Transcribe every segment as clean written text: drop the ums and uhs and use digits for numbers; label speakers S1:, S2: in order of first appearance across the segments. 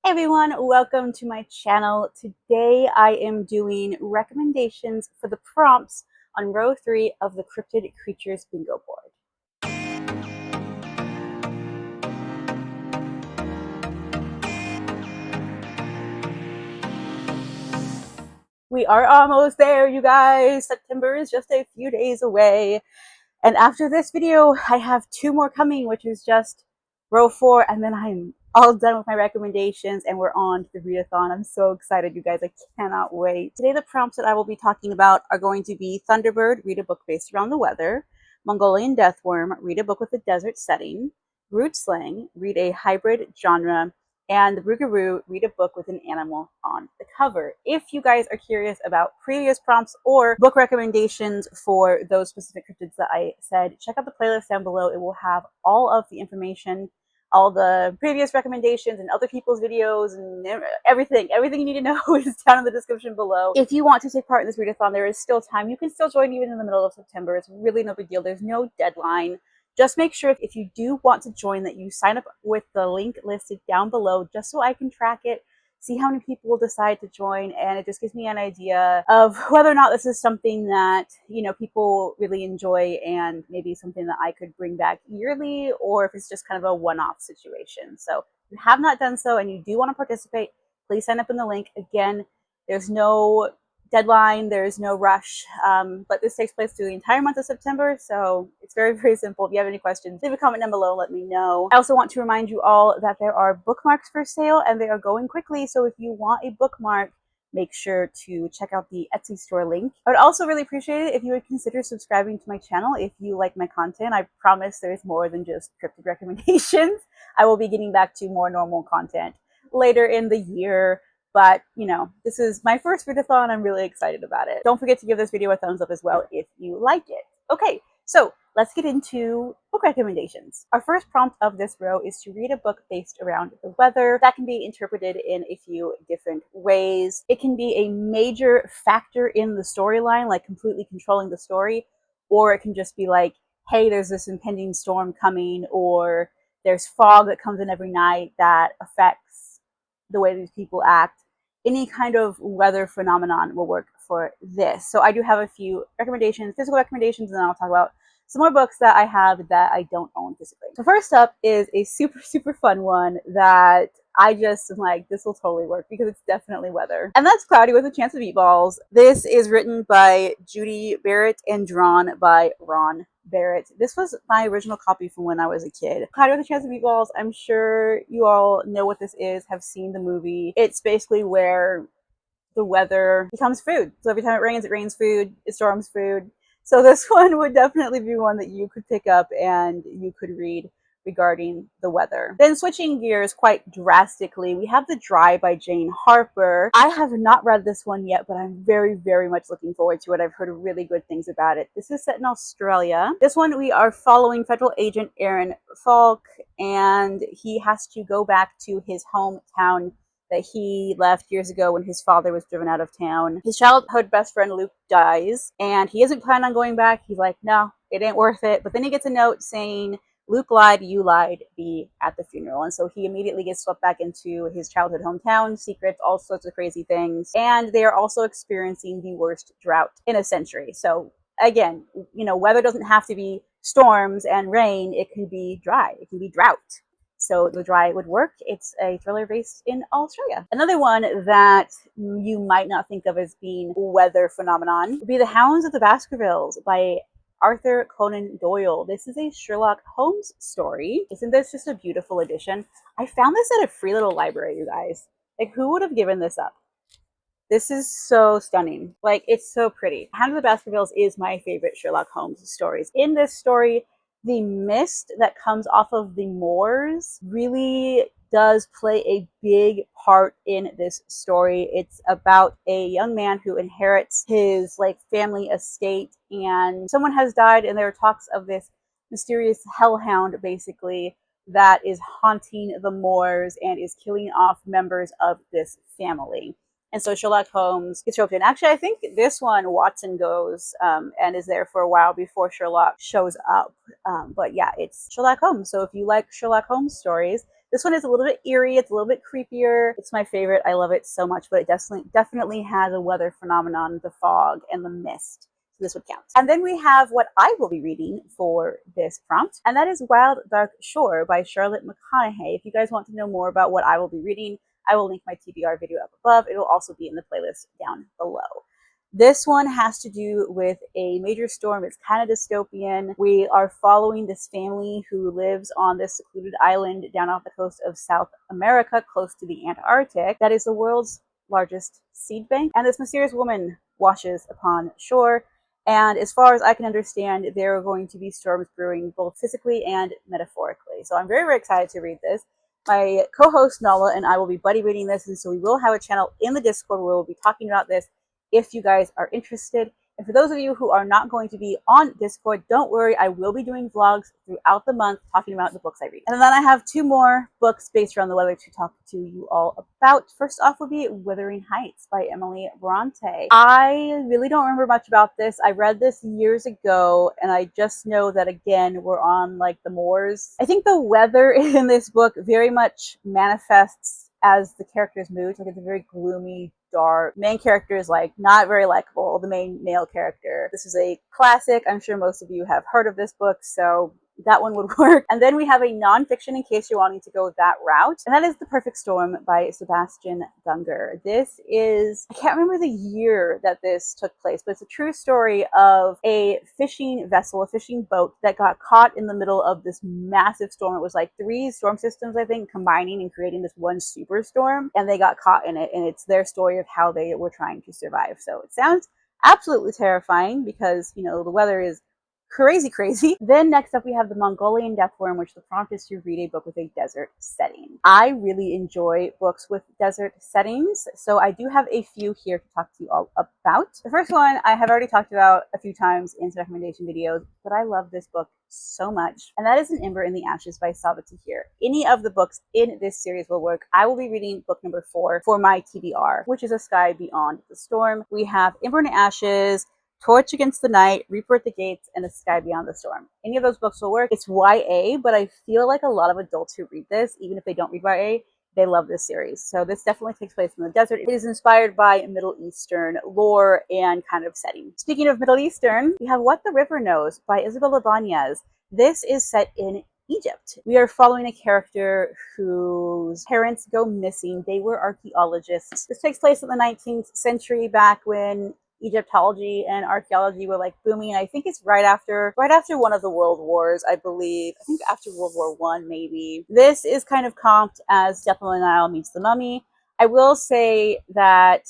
S1: Hey everyone, welcome to my channel. Today I am doing recommendations for the prompts on row 3 of the Cryptid Creatures bingo board. We are almost there, you guys. September is just a few days away. And after this video, I have 2 more coming, which is just row 4, and then I'm all done with my recommendations and we're on to the readathon. I'm so excited, you guys. I cannot wait. Today, the prompts that I will be talking about are going to be Thunderbird, read a book based around the weather; Mongolian Deathworm, read a book with a desert setting; Root Slang, read a hybrid genre; and the Rougarou, read a book with an animal on the cover. If you guys are curious about previous prompts or book recommendations for those specific cryptids that I said, check out the playlist down below. It will have all of the information, all the previous recommendations and other people's videos and everything you need to know is down in the description below. If you want to take part in this readathon, there is still time. You can still join even in the middle of September. It's really no big deal. There's no deadline. Just make sure if you do want to join that you sign up with the link listed down below, just so I can track it, see how many people will decide to join, and it just gives me an idea of whether or not this is something that, you know, people really enjoy and maybe something that I could bring back yearly, or if it's just kind of a one-off situation. So if you have not done so and you do want to participate, please sign up in the link. Again, there's no deadline, there's no rush, but this takes place through the entire month of September, so it's very, very simple. If you have any questions, leave a comment down below, let me know. I also want to remind you all that there are bookmarks for sale and they are going quickly, so if you want a bookmark, make sure to check out the Etsy store link. I would also really appreciate it if you would consider subscribing to my channel if you like my content. I promise there's more than just cryptid recommendations. I will be getting back to more normal content later in the year. But, you know, this is my first readathon. I'm really excited about it. Don't forget to give this video a thumbs up as well if you like it. Okay, so let's get into book recommendations. Our first prompt of this row is to read a book based around the weather. That can be interpreted in a few different ways. It can be a major factor in the storyline, like completely controlling the story, or it can just be like, hey, there's this impending storm coming, or there's fog that comes in every night that affects the way these people act. Any kind of weather phenomenon will work for this. So I do have a few recommendations, physical recommendations, and then I'll talk about some more books that I have that I don't own physically. So first up is a super, super fun one that I just am like, this will totally work because it's definitely weather. And that's Cloudy with a Chance of Meatballs. This is written by Judy Barrett and drawn by Ron Barrett. This was my original copy from when I was a kid. Cloudy with a Chance of Meatballs, I'm sure you all know what this is, have seen the movie. It's basically where the weather becomes food. So every time it rains food, it storms food. So this one would definitely be one that you could pick up and you could read regarding the weather. Then switching gears quite drastically, we have The Dry by Jane Harper. I have not read this one yet, but I'm very, very much looking forward to it. I've heard really good things about it. This is set in Australia. This one we are following federal agent Aaron Falk, and he has to go back to his hometown that he left years ago when his father was driven out of town. His childhood best friend Luke dies, and he isn't planning on going back. He's like, no, it ain't worth it. But then he gets a note saying, Luke lied, you lied, be at the funeral. And so he immediately gets swept back into his childhood hometown, secrets, all sorts of crazy things. And they are also experiencing the worst drought in a century. So again, you know, weather doesn't have to be storms and rain. It can be dry. It can be drought. So The Dry would work. It's a thriller based in Australia. Another one that you might not think of as being weather phenomenon would be The Hounds of the Baskervilles by Arthur Conan Doyle. This is a Sherlock Holmes story. Isn't this just a beautiful addition? I found this at a free little library, you guys. Like, who would have given this up? This is so stunning. Like, it's so pretty. Hounds of the Baskervilles is my favorite Sherlock Holmes stories. In this story, the mist that comes off of the moors really does play a big part in this story. It's about a young man who inherits his family estate, and someone has died, and there are talks of this mysterious hellhound basically that is haunting the moors and is killing off members of this family. And so Sherlock Holmes gets roped in. Actually, I think this one, Watson goes and is there for a while before Sherlock shows up. But yeah, it's Sherlock Holmes. So if you like Sherlock Holmes stories, This one is a little bit eerie. It's a little bit creepier. It's my favorite. I love it so much, but it definitely has a weather phenomenon, the fog and the mist. So this would count. And then we have what I will be reading for this prompt, and that is Wild Dark Shore by Charlotte McConaughey. If you guys want to know more about what I will be reading, I will link my TBR video up above. It will also be in the playlist down below. This one has to do with a major storm. It's kind of dystopian. We are following this family who lives on this secluded island down off the coast of South America, close to the Antarctic. That is the world's largest seed bank. And this mysterious woman washes upon shore. And as far as I can understand, there are going to be storms brewing both physically and metaphorically. So I'm very, very excited to read this. My co-host Nala and I will be buddy reading this, and so we will have a channel in the Discord where we'll be talking about this if you guys are interested. And for those of you who are not going to be on Discord, don't worry, I will be doing vlogs throughout the month talking about the books I read. And then I have 2 more books based around the weather to talk to you all about. First off would be Wuthering Heights by Emily Bronte. I really don't remember much about this. I read this years ago, and I just know that, again, we're on like the moors. I think the weather in this book very much manifests as the character's moods. Like, it's a very gloomy, dark. Main character is like not very likable, the main male character. This is a classic. I'm sure most of you have heard of this book, so that one would work. And then we have a nonfiction in case you're wanting to go that route, and that is The Perfect Storm by Sebastian Junger. This is, I can't remember the year that this took place, but it's a true story of a fishing vessel, a fishing boat that got caught in the middle of this massive storm. It was like 3 storm systems, I think, combining and creating this one superstorm, and they got caught in it, and it's their story of how they were trying to survive. So it sounds absolutely terrifying because, you know, the weather is crazy. Then next up we have The Mongolian Deathworm, which the prompt is to read a book with a desert setting. I really enjoy books with desert settings, so I do have a few here to talk to you all about. The first one I have already talked about a few times in some recommendation videos, but I love this book so much, and that is An Ember in the Ashes by Salva Tahir. Any of the books in this series will work. I will be reading book number 4 for my TBR, which is A Sky Beyond the Storm. We have Ember in the Ashes, Torch Against the Night, Reaper at the Gates, and A Sky Beyond the Storm. Any of those books will work. It's YA, but I feel like a lot of adults who read this, even if they don't read YA, they love this series. So this definitely takes place in the desert. It is inspired by Middle Eastern lore and kind of setting. Speaking of Middle Eastern, we have What the River Knows by Isabel Ibanez. This is set in Egypt. We are following a character whose parents go missing. They were archaeologists. This takes place in the 19th century, back when Egyptology and archaeology were like booming. I think it's right after one of the world wars, I believe. I think after World War I, maybe. This is kind of comped as Death on the Nile meets The Mummy. I will say that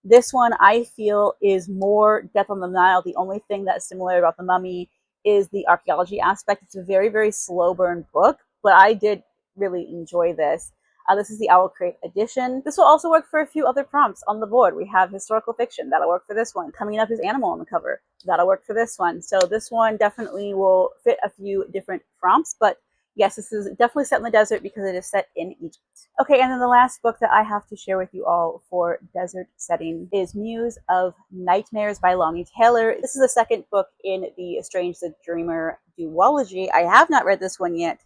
S1: this one I feel is more Death on the Nile. The only thing that's similar about The Mummy is the archaeology aspect. It's a very, very slow burn book, but I did really enjoy this. This is the Owl Crate edition. This will also work for a few other prompts on the board. We have historical fiction. That'll work for this one. Coming up is animal on the cover. That'll work for this one. So this one definitely will fit a few different prompts. But yes, this is definitely set in the desert because it is set in Egypt. Okay, and then the last book that I have to share with you all for desert setting is Muse of Nightmares by Lonnie Taylor. This is the second book in the Strange the Dreamer duology. I have not read this one yet,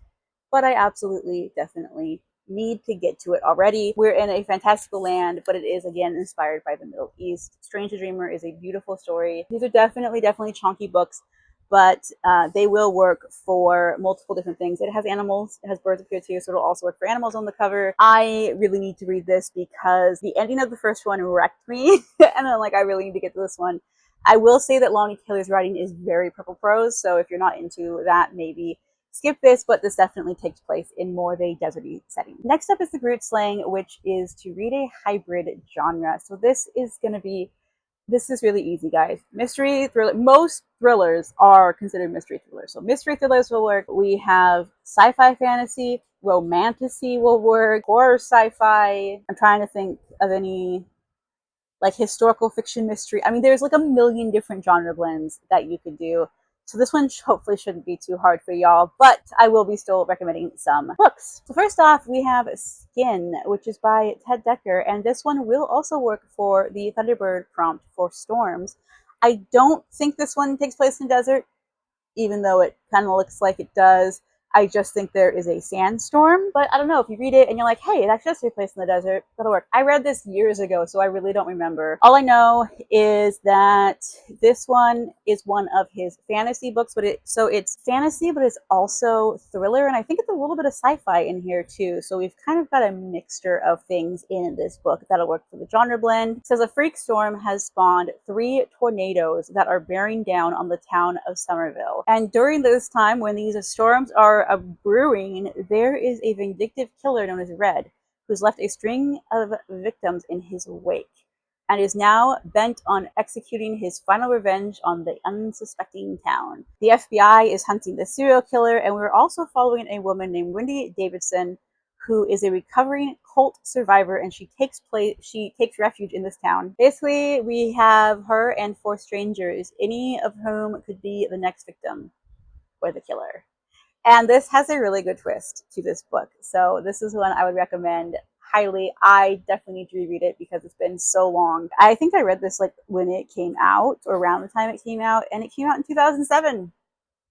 S1: but I absolutely, definitely need to get to it already. We're in a fantastical land, but it is again inspired by the Middle East. Strange the Dreamer is a beautiful story. These are definitely chunky books, but they will work for multiple different things. It has animals, it has birds up here too, so it'll also work for animals on the cover. I really need to read this because the ending of the first one wrecked me, and I'm like, I really need to get to this one. I will say that Lonnie Taylor's writing is very purple prose, so if you're not into that, maybe skip this, but this definitely takes place in more of a deserty setting. Next up is The Groot Slaying, which is to read a hybrid genre. So this is really easy, guys. Mystery thriller. Most thrillers are considered mystery thrillers. So mystery thrillers will work. We have sci-fi fantasy, romantasy will work, horror sci-fi. I'm trying to think of any like historical fiction mystery. I mean, there's like a million different genre blends that you could do. So this one hopefully shouldn't be too hard for y'all, but I will be still recommending some books. So first off, we have Skin, which is by Ted Decker, and this one will also work for the Thunderbird prompt for storms. I don't think this one takes place in the desert, even though it kind of looks like it does. I just think there is a sandstorm, but I don't know, if you read it and you're like, hey, it actually does take place in the desert, that'll work. I read this years ago, so I really don't remember. All I know is that this one is one of his fantasy books, but it's fantasy, but it's also thriller, and I think it's a little bit of sci-fi in here too. So we've kind of got a mixture of things in this book that'll work for the genre blend. It says a freak storm has spawned 3 tornadoes that are bearing down on the town of Somerville. And during this time, when these storms are brewing, there is a vindictive killer known as Red, who's left a string of victims in his wake, and is now bent on executing his final revenge on the unsuspecting town. The FBI is hunting the serial killer, and we're also following a woman named Wendy Davidson, who is a recovering cult survivor, and she takes refuge in this town. Basically, we have her and 4 strangers, any of whom could be the next victim or the killer. And this has a really good twist to this book. So this is one I would recommend highly. I definitely need to reread it because it's been so long. I think I read this like when it came out, or around the time it came out, and it came out in 2007.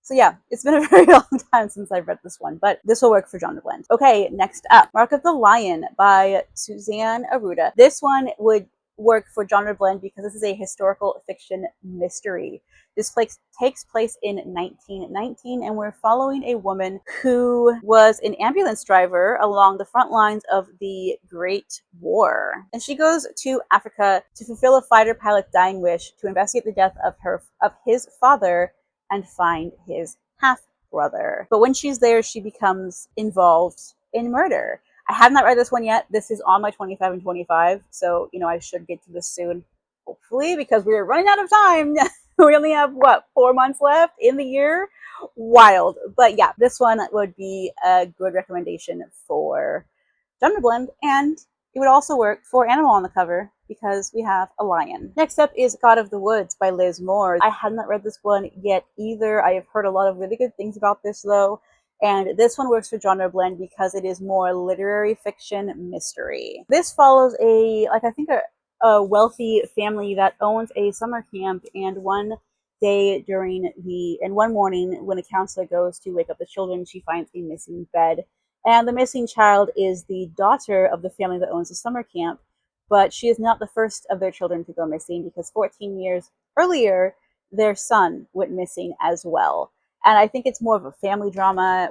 S1: So yeah, it's been a very long time since I've read this one, but this will work for genre blend. Okay, next up, Mark of the Lion by Suzanne Arruda. This one would work for genre blend because this is a historical fiction mystery. This takes place in 1919, and we're following a woman who was an ambulance driver along the front lines of the Great War. And she goes to Africa to fulfill a fighter pilot's dying wish to investigate the death of his father and find his half-brother. But when she's there, she becomes involved in murder. I have not read this one yet. This is on my 25 and 25, so I should get to this soon, hopefully, because we're running out of time. We only have, 4 months left in the year? Wild. But yeah, this one would be a good recommendation for genre blend, and it would also work for animal on the cover because we have a lion. Next up is God of the Woods by Liz Moore. I have not read this one yet either. I have heard a lot of really good things about this though. And this one works for genre blend because it is more literary fiction mystery. This follows a wealthy family that owns a summer camp, and one morning when a counselor goes to wake up the children, she finds a missing bed. And the missing child is the daughter of the family that owns the summer camp, but she is not the first of their children to go missing, because 14 years earlier, their son went missing as well. And I think it's more of a family drama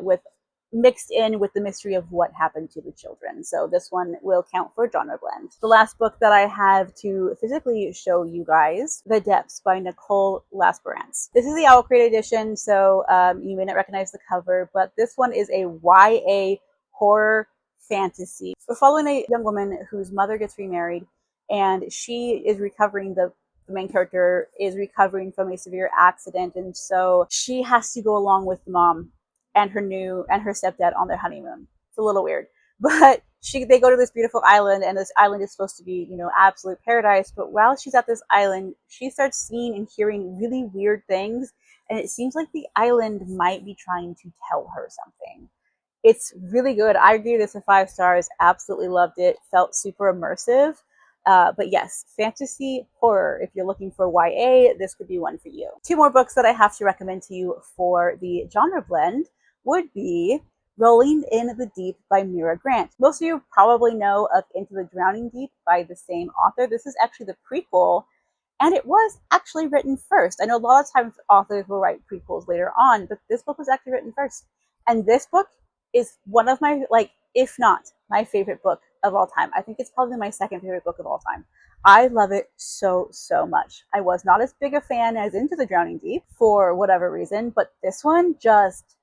S1: mixed in with the mystery of what happened to the children. So this one will count for genre blend. The last book that I have to physically show you guys, The Depths by Nicole Lasperance. This is the Owl Crate edition, so you may not recognize the cover, but this one is a YA horror fantasy. We're following a young woman whose mother gets remarried, and she is recovering the main character is recovering from a severe accident, and so she has to go along with the mom and her stepdad on their honeymoon. It's a little weird, but they go to this beautiful island, and this island is supposed to be, absolute paradise. But while she's at this island, she starts seeing and hearing really weird things, and it seems like the island might be trying to tell her something. It's really good. I gave this a 5 stars. Absolutely loved it. Felt super immersive. But yes, fantasy horror. If you're looking for YA, this could be one for you. 2 more books that I have to recommend to you for the genre blend would be Rolling in the Deep by Mira Grant. Most of you probably know of Into the Drowning Deep by the same author. This is actually the prequel, and it was actually written first. I know a lot of times authors will write prequels later on, but this book was actually written first. And this book is one of my, if not my favorite book of all time. I think it's probably my 2nd favorite book of all time. I love it so, so much. I was not as big a fan as Into the Drowning Deep for whatever reason, but this one just,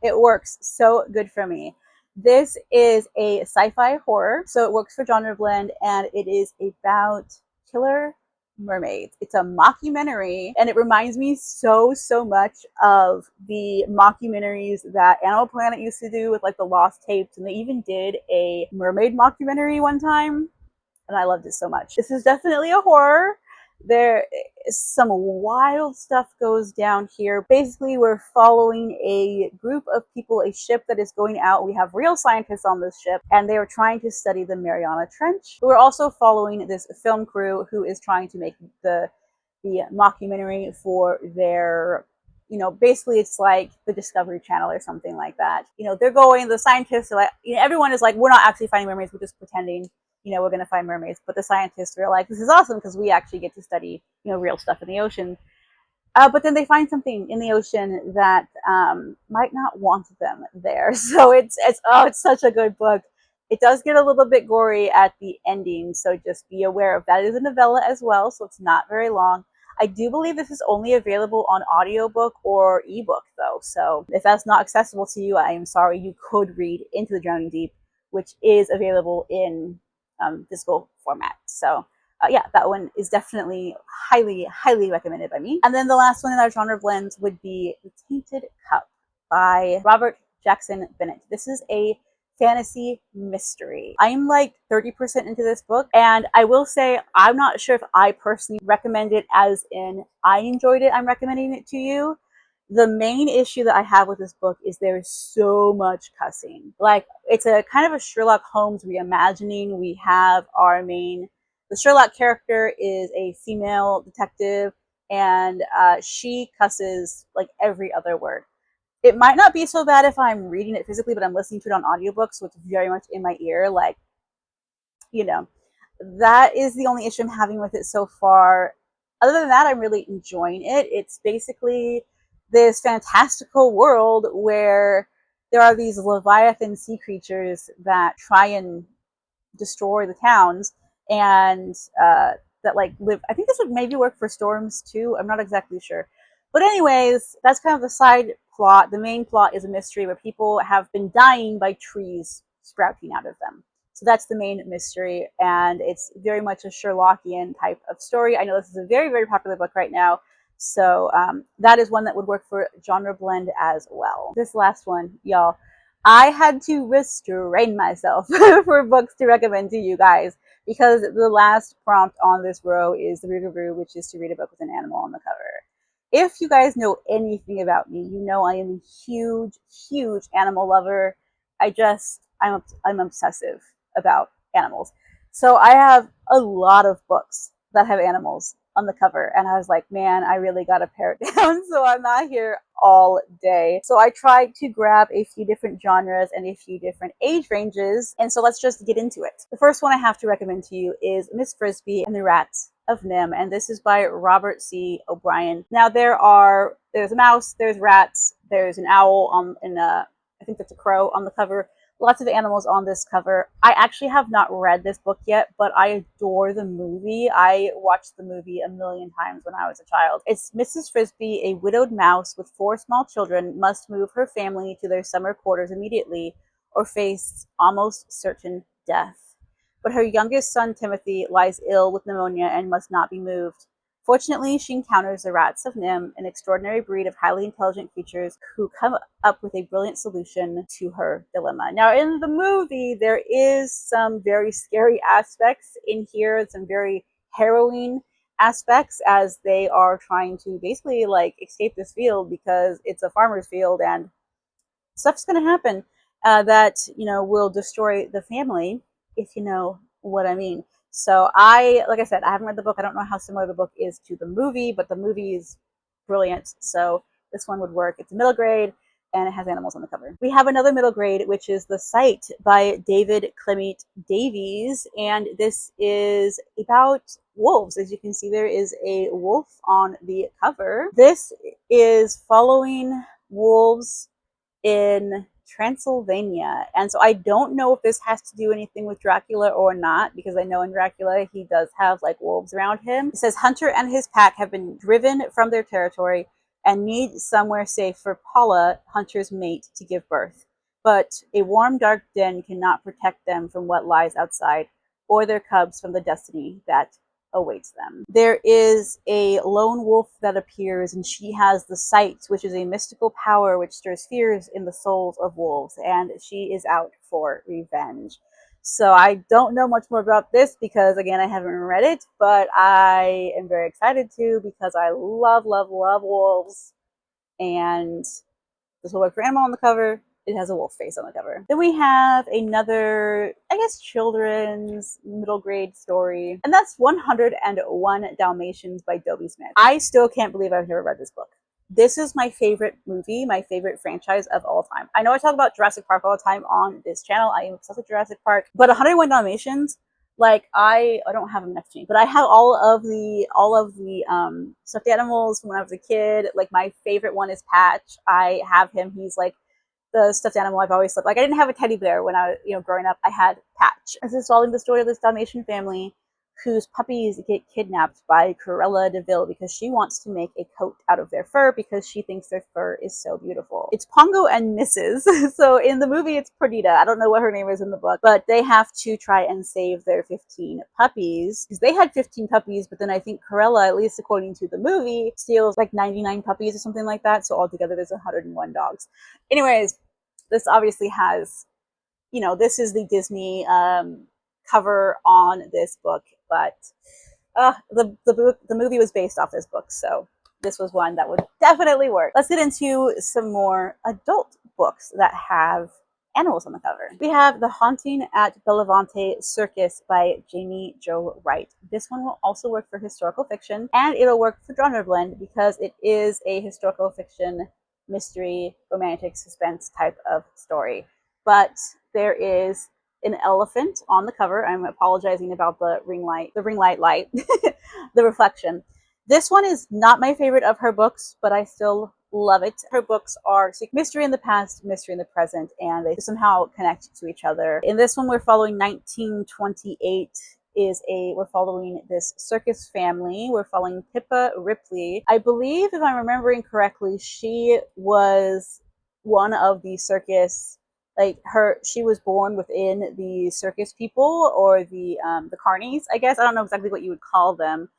S1: it works so good for me. This is a sci-fi horror, so it works for genre blend, and it is about killer mermaids. It's a mockumentary, and it reminds me so much of the mockumentaries that Animal Planet used to do with the Lost Tapes, and they even did a mermaid mockumentary one time, and I loved it so much. This is definitely a horror. There is some wild stuff goes down here. Basically, we're following a group of people, a ship that is going out. We have real scientists on this ship, and they are trying to study the Mariana Trench. We're also following this film crew who is trying to make the mockumentary for their you know, basically it's like the Discovery Channel or something like that. You know, they're going, the scientists are like, you know, everyone is like, we're not actually finding mermaids, we're just pretending, you know, we're going to find mermaids. But the scientists are like, this is awesome because we actually get to study, you know, real stuff in the ocean. But then they find something in the ocean that might not want them there. So it's such a good book. It does get a little bit gory at the ending, so just be aware of that. It is a novella as well, so it's not very long. I do believe this is only available on audiobook or ebook though. So if that's not accessible to you, I am sorry. You could read Into the Drowning Deep, which is available in physical format. So yeah, that one is definitely highly, highly recommended by me. And then the last one in our genre blends would be The Tainted Cup by Robert Jackson Bennett. This is a fantasy mystery. I'm like 30% into this book, and I will say I'm not sure if I personally recommend it as in I enjoyed it, I'm recommending it to you. The main issue that I have with this book is there's so much cussing. Like, it's a kind of a Sherlock Holmes reimagining. We have the Sherlock character is a female detective, and she cusses like every other word. It might not be so bad if I'm reading it physically, but I'm listening to it on audiobook, so it's very much in my ear. Like, you know, that is the only issue I'm having with it so far. Other than that, I'm really enjoying it. It's basically this fantastical world where there are these Leviathan sea creatures that try and destroy the towns, and that like live. I think this would maybe work for storms too. I'm not exactly sure. But anyways, that's kind of the side plot. The main plot is a mystery where people have been dying by trees sprouting out of them. So that's the main mystery, and it's very much a Sherlockian type of story. I know this is a very, very popular book right now, so that is one that would work for genre blend as well. This last one, y'all, I had to restrain myself for books to recommend to you guys, because the last prompt on this row is the Rougarou, which is to read a book with an animal on the cover. If you guys know anything about me, you know I am a huge, huge animal lover. I'm obsessive about animals. So I have a lot of books that have animals on the cover, and I was like, man, I really gotta pare it down so I'm not here all day. So I tried to grab a few different genres and a few different age ranges, and so let's just get into it. The first one I have to recommend to you is Miss Frisby and the Rats of Nim, and this is by Robert C. O'Brien. Now there's a mouse, there's rats, there's an owl I think that's a crow on the cover. Lots of animals on this cover. I actually have not read this book yet, but I adore the movie. I watched the movie a million times when I was a child. It's Mrs. Frisby, a widowed mouse with 4 small children, must move her family to their summer quarters immediately or face almost certain death. But her youngest son, Timothy, lies ill with pneumonia and must not be moved. Fortunately, she encounters the Rats of Nim, an extraordinary breed of highly intelligent creatures who come up with a brilliant solution to her dilemma. Now, in the movie, there is some very scary aspects in here, some very harrowing aspects, as they are trying to basically like escape this field because it's a farmer's field and stuff's going to happen that, you know, will destroy the family, if you know what I mean. So like I said, I haven't read the book. I don't know how similar the book is to the movie, but the movie is brilliant. So this one would work. It's a middle grade, and it has animals on the cover. We have another middle grade, which is The Sight by David Clement Davies, and this is about wolves. As you can see, there is a wolf on the cover. This is following wolves in Transylvania. And so I don't know if this has to do anything with Dracula or not, because I know in Dracula he does have like wolves around him. It says Hunter and his pack have been driven from their territory and need somewhere safe for Paula, Hunter's mate, to give birth. But a warm, dark den cannot protect them from what lies outside, or their cubs from the destiny that awaits them. There is a lone wolf that appears, and she has the sight, which is a mystical power which stirs fears in the souls of wolves, and she is out for revenge. So I don't know much more about this because, again, I haven't read it, but I am very excited to, because I love, love, love wolves, and this will work for animal on the cover. It has a wolf face on the cover. Then we have another, I guess, children's middle grade story, and that's 101 Dalmatians by Dobie Smith. I still can't believe I've never read this book. This is my favorite movie, my favorite franchise of all time. I know I talk about Jurassic Park all the time on this channel. I am obsessed with Jurassic Park, but 101 Dalmatians, like I don't have them next to me, but I have all of the stuffed animals from when I was a kid. Like my favorite one is Patch. I have him. He's like the stuffed animal I've always loved. Like I didn't have a teddy bear when I was, growing up. I had Patch. This is following the story of this Dalmatian family whose puppies get kidnapped by Cruella de Vil because she wants to make a coat out of their fur because she thinks their fur is so beautiful. It's Pongo and Mrs. So in the movie, it's Perdita. I don't know what her name is in the book, but they have to try and save their 15 puppies because they had 15 puppies, but then I think Cruella, at least according to the movie, steals like 99 puppies or something like that. So altogether, there's 101 dogs. Anyways, this obviously has, this is the Disney cover on this book, but the movie was based off this book, so this was one that would definitely work. Let's get into some more adult books that have animals on the cover. We have The Haunting at Bellevante Circus by Jamie Jo Wright. This one will also work for historical fiction, and it'll work for genre blend because it is a historical fiction mystery, romantic, suspense type of story. But there is an elephant on the cover. I'm apologizing about the ring light, the reflection. This one is not my favorite of her books, but I still love it. Her books are mystery in the past, mystery in the present, and they somehow connect to each other. In this one, we're following 1928. We're following this circus family. We're following Pippa Ripley. I believe, if I'm remembering correctly, she was one of the circus, she was born within the circus people, or the carnies, I guess. I don't know exactly what you would call them,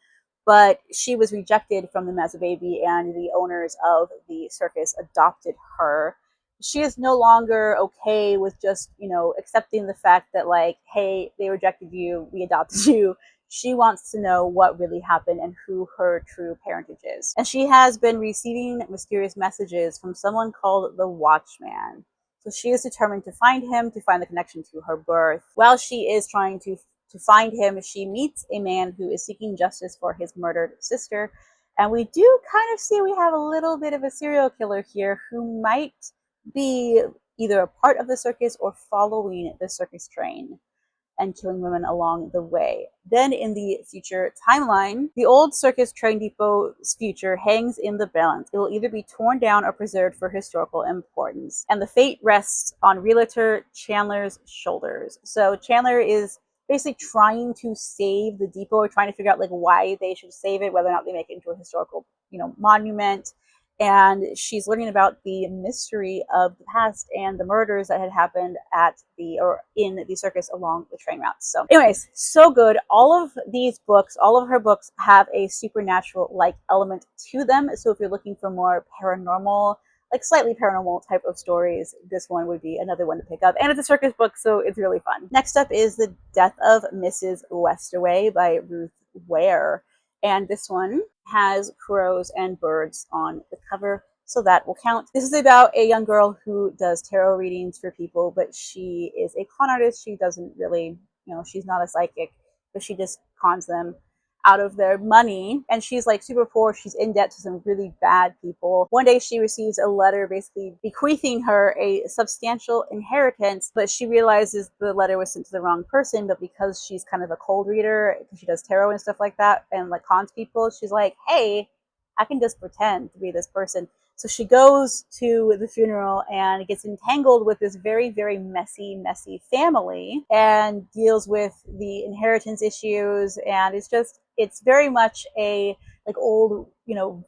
S1: but she was rejected from them as a baby, and the owners of the circus adopted her. She is no longer okay with just, accepting the fact that, like, hey, they rejected you, we adopted you. She wants to know what really happened and who her true parentage is. And she has been receiving mysterious messages from someone called the Watchman. So she is determined to find him, to find the connection to her birth. While she is trying to find him, she meets a man who is seeking justice for his murdered sister. And we do kind of see we have a little bit of a serial killer here who might be either a part of the circus or following the circus train and killing women along the way. Then in the future timeline, the old circus train depot's future hangs in the balance. It will either be torn down or preserved for historical importance. And the fate rests on realtor Chandler's shoulders. So Chandler is basically trying to save the depot, or trying to figure out like why they should save it, whether or not they make it into a historical, monument. And she's learning about the mystery of the past and the murders that had happened in the circus along the train routes. So anyways, so good. All of her books have a supernatural like element to them. So if you're looking for more paranormal, like slightly paranormal type of stories, this one would be another one to pick up. And it's a circus book, so it's really fun. Next up is The Death of Mrs. Westaway by Ruth Ware. And this one has crows and birds on the cover, so that will count. This is about a young girl who does tarot readings for people, but she is a con artist. She doesn't really, she's not a psychic, but she just cons them out of their money. And she's like super poor. She's in debt to some really bad people. One day she receives a letter basically bequeathing her a substantial inheritance, but she realizes the letter was sent to the wrong person. But because she's kind of a cold reader, because she does tarot and stuff like that and like cons people, she's like, hey, I can just pretend to be this person. So she goes to the funeral and gets entangled with this very, very messy family and deals with the inheritance issues. And it's very much a like old,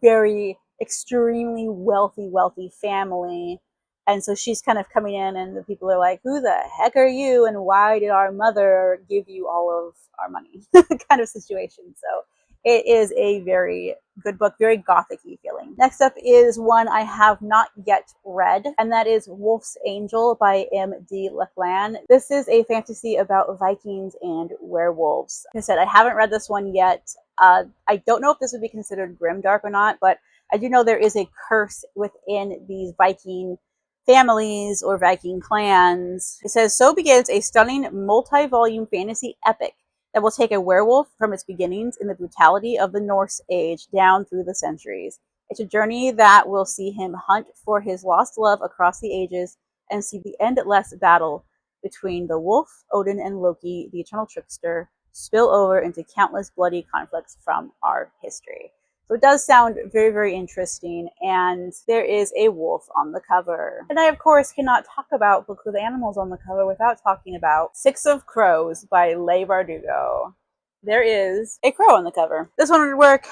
S1: very extremely wealthy family. And so she's kind of coming in and the people are like, who the heck are you? And why did our mother give you all of our money? kind of situation. So it is a very good book, very gothic-y feeling. Next up is one I have not yet read, and that is Wolf's Angel by M.D. Lachlan. This is a fantasy about Vikings and werewolves. Like I said, I haven't read this one yet. I don't know if this would be considered grimdark or not, but I do know there is a curse within these Viking families or Viking clans. It says, so begins a stunning multi-volume fantasy epic that will take a werewolf from its beginnings in the brutality of the Norse age down through the centuries. It's a journey that will see him hunt for his lost love across the ages and see the endless battle between the wolf, Odin, and Loki, the eternal trickster, spill over into countless bloody conflicts from our history. So it does sound very, very interesting, and there is a wolf on the cover. And I, of course, cannot talk about books with animals on the cover without talking about Six of Crows by Leigh Bardugo. There is a crow on the cover. This one would work.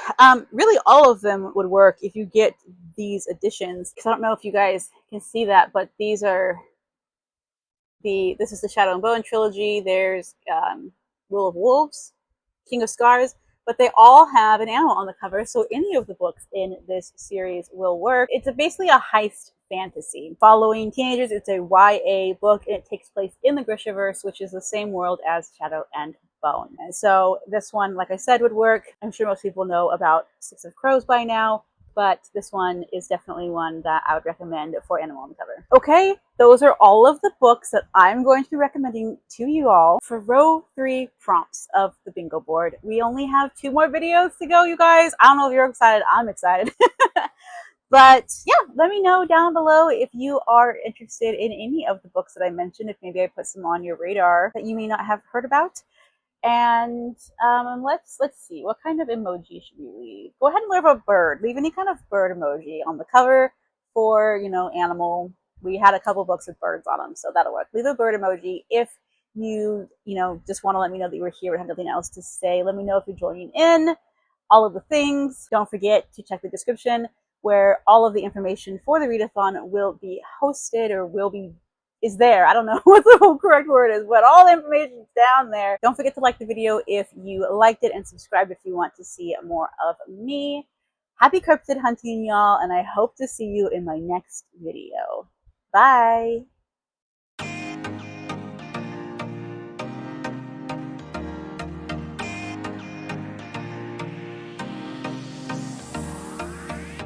S1: Really, all of them would work if you get these editions. Because I don't know if you guys can see that, but these are this is the Shadow and Bone trilogy. There's Rule of Wolves, King of Scars, but they all have an animal on the cover, so any of the books in this series will work. It's basically a heist fantasy. Following teenagers, it's a YA book, and it takes place in the Grishaverse, which is the same world as Shadow and Bone. And so this one, like I said, would work. I'm sure most people know about Six of Crows by now, but this one is definitely one that I would recommend for animal on the cover. Okay, those are all of the books that I'm going to be recommending to you all for row 3 prompts of the bingo board. We only have 2 more videos to go, you guys. I don't know if you're excited. I'm excited. But yeah, let me know down below if you are interested in any of the books that I mentioned, if maybe I put some on your radar that you may not have heard about. And let's see, what kind of emoji should we leave? Go ahead and leave a bird. Leave any kind of bird emoji on the cover for, animal. We had a couple books with birds on them, so that'll work. Leave a bird emoji. If you just want to let me know that you were here and have nothing else to say, let me know if you're joining in. All of the things. Don't forget to check the description where all of the information for the readathon will be hosted, or is there. I don't know what the correct word is, but all the information is down there. Don't forget to like the video if you liked it, and subscribe if you want to see more of me. Happy cryptid hunting, y'all, and I hope to see you in my next video. Bye!